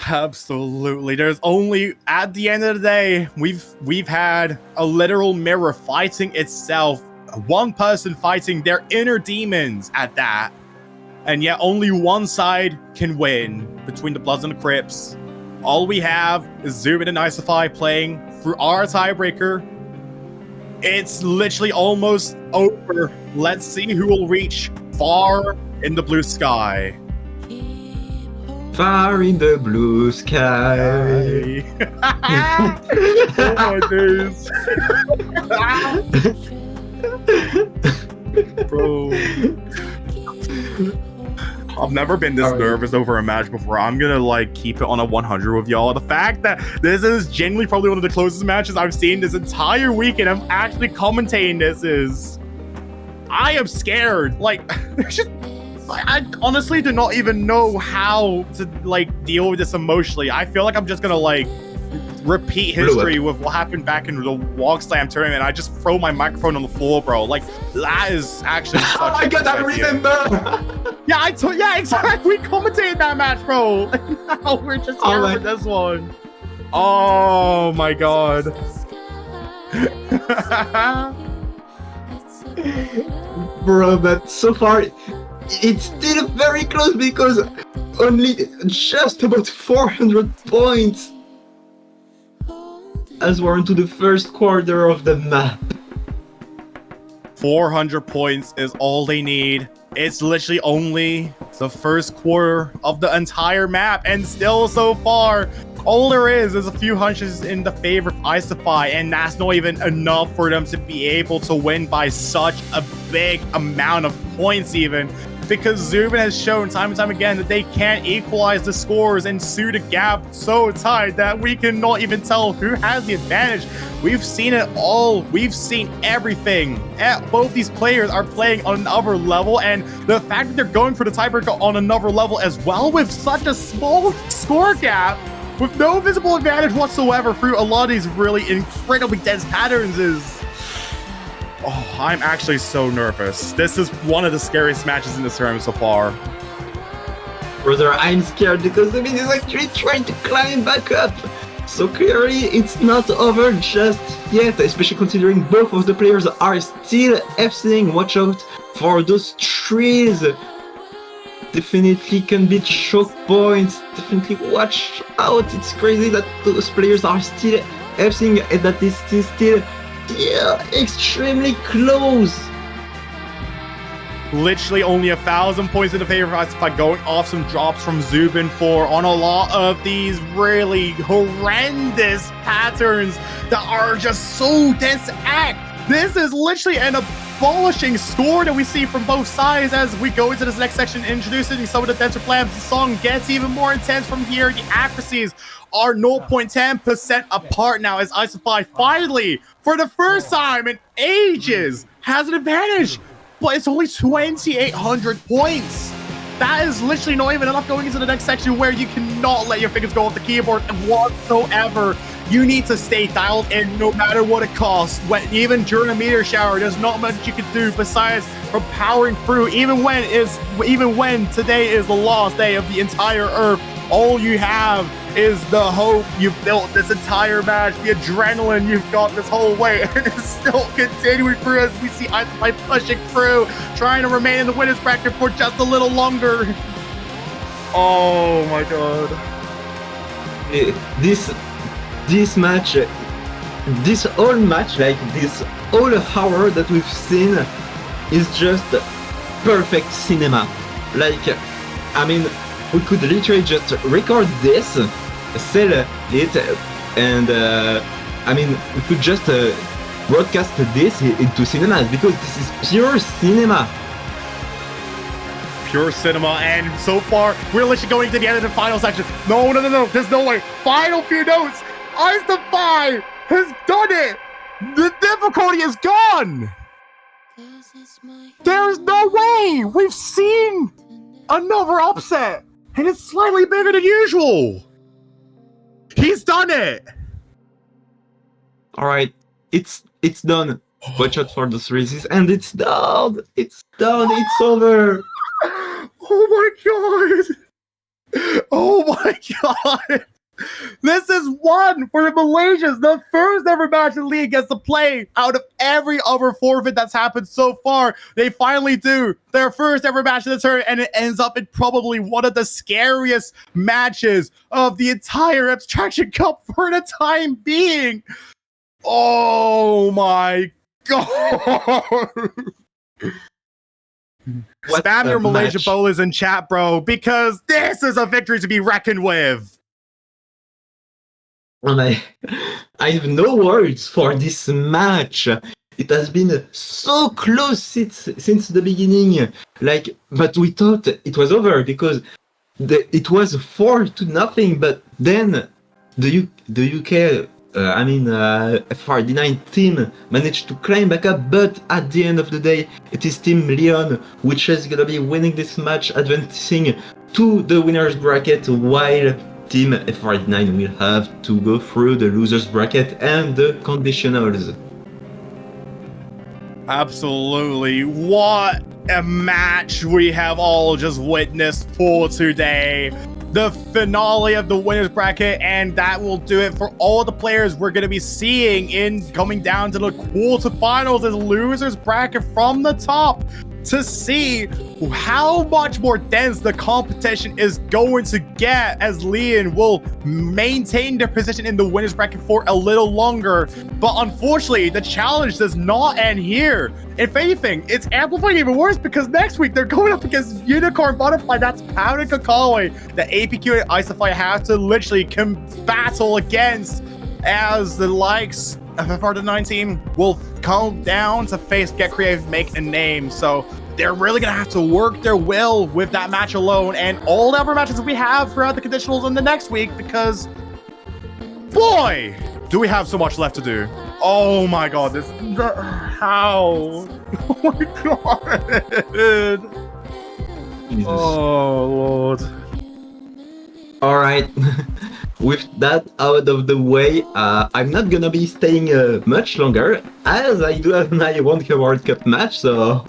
Absolutely. There's only, at the end of the day, we've had a literal mirror fighting itself. One person fighting their inner demons at that. And yet only one side can win between the Bloods and the Crips. All we have is Zubin and Isofy playing through our tiebreaker. It's literally almost over. Let's see who will reach far in the blue sky. Far in the blue sky. Oh my days. Bro. I've never been this nervous over a match before. I'm gonna keep it on a 100 with y'all. The fact that this is genuinely probably one of the closest matches I've seen this entire weekend, I'm actually commentating this, is I am scared. I honestly do not even know how to deal with this emotionally. I feel like I'm just gonna repeat history with what happened back in the Walk Slam tournament. I just throw my microphone on the floor, bro. That is actually such oh my god, I remember! Yeah, exactly. We commentated that match, bro. Now we're just here with this one. Oh my god. Bro, but so far, it's still very close, because only just about 400 points as we're into the first quarter of the map. 400 points is all they need. It's literally only the first quarter of the entire map, and still so far, all there is a few hunches in the favor of Istify, and that's not even enough for them to be able to win by such a big amount of points even. Because Zubin has shown time and time again that they can't equalize the scores and suit a gap so tight that we cannot even tell who has the advantage. We've seen it all. We've seen everything. Both these players are playing on another level, and the fact that they're going for the tiebreaker on another level as well with such a small score gap, with no visible advantage whatsoever through a lot of these really incredibly dense patterns is... Oh, I'm actually so nervous. This is one of the scariest matches in this tournament so far. Brother, I'm scared because the mid is actually trying to climb back up. So clearly, it's not over just yet, especially considering both of the players are still FCing. Watch out for those trees. Definitely can be choke points. Definitely watch out. It's crazy that those players are still FCing and that is still extremely close. Literally only 1,000 points in the favor of us by going off some drops from Zubin for on a lot of these really horrendous patterns that are just so dense to act. This is literally an abolishing score that we see from both sides as we go into this next section, introducing some of the denser plans. The song gets even more intense from here. The accuracies are 0.10% apart now as Isify finally, for the first time in ages, has an advantage. But it's only 2,800 points. That is literally not even enough going into the next section where you cannot let your fingers go off the keyboard whatsoever. You need to stay dialed in no matter what it costs. Even during a meteor shower, there's not much you can do besides from powering through. Even when today is the last day of the entire Earth, all you have is the hope you've built this entire match, the adrenaline you've got this whole way, and it's still continuing through as we see Isify pushing through, trying to remain in the winner's bracket for just a little longer. Oh my god. This match, this whole match, like this whole hour that we've seen is just perfect cinema. Like, I mean, we could literally just record this, sell it, and I mean, we could just broadcast this into cinemas because this is pure cinema. Pure cinema, and so far, we're literally going to the end of the final section. No, there's no way. Final few notes. Istify has done it. The difficulty is gone. There's no way. We've seen another upset, and it's slightly bigger than usual. He's done it. All right, it's done. Watch out for those races, and it's done. It's done. It's over. Oh my god. Oh my god. This is one for the Malaysians, the first ever match in the league gets to play out of every other forfeit that's happened so far. They finally do their first ever match in the tournament, and it ends up in probably one of the scariest matches of the entire Abstraction Cup for the time being. Oh my god. Spam your Malaysia bolas in chat, bro, because this is a victory to be reckoned with. And I have no words for this match. It has been so close since the beginning. Like, but we thought it was over because it was 4-0. But then the UK, FRD9 team managed to climb back up. But at the end of the day, it is Team Leon which is gonna be winning this match, advancing to the winners bracket, while Team FRD9 will have to go through the losers bracket and the conditionals. Absolutely. What a match we have all just witnessed for today. The finale of the winners bracket, and that will do it for all the players we're going to be seeing in coming down to the quarterfinals as losers bracket from the top. to see how much more dense the competition is going to get as Leon will maintain their position in the winners bracket for a little longer. But unfortunately, the challenge does not end here. If anything, it's amplified even worse because next week they're going up against Unicorn Butterfly. That's Powder Kakao. The APQ and Isify have to literally battle against, as the likes of FR9 team will come down to face Get Creative, make a name. So they're really gonna have to work their will with that match alone and all the other matches we have throughout the conditionals in the next week, because boy, do we have so much left to do. Oh my god, this how? Oh my god. Jesus. Oh lord. All right. With that out of the way, I'm not gonna be staying much longer, as I do have my One World Cup match, so...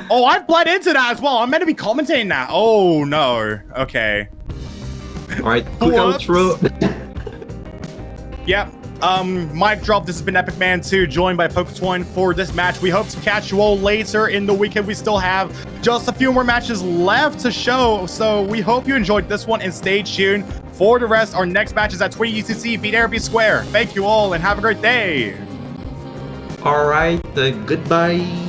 Oh, I've bled into that as well. I'm meant to be commentating that. Oh, no. Okay. Alright, quick outro. Yep. Mic drop. This has been Epic Man 2, joined by poketoine for this match. We hope to catch you all later in the weekend. We still have just a few more matches left to show, so we hope you enjoyed this one and stay tuned for the rest. Our next match is at 20 UCC, Beat Air, Be Square. Thank you all and have a great day. Alright, goodbye.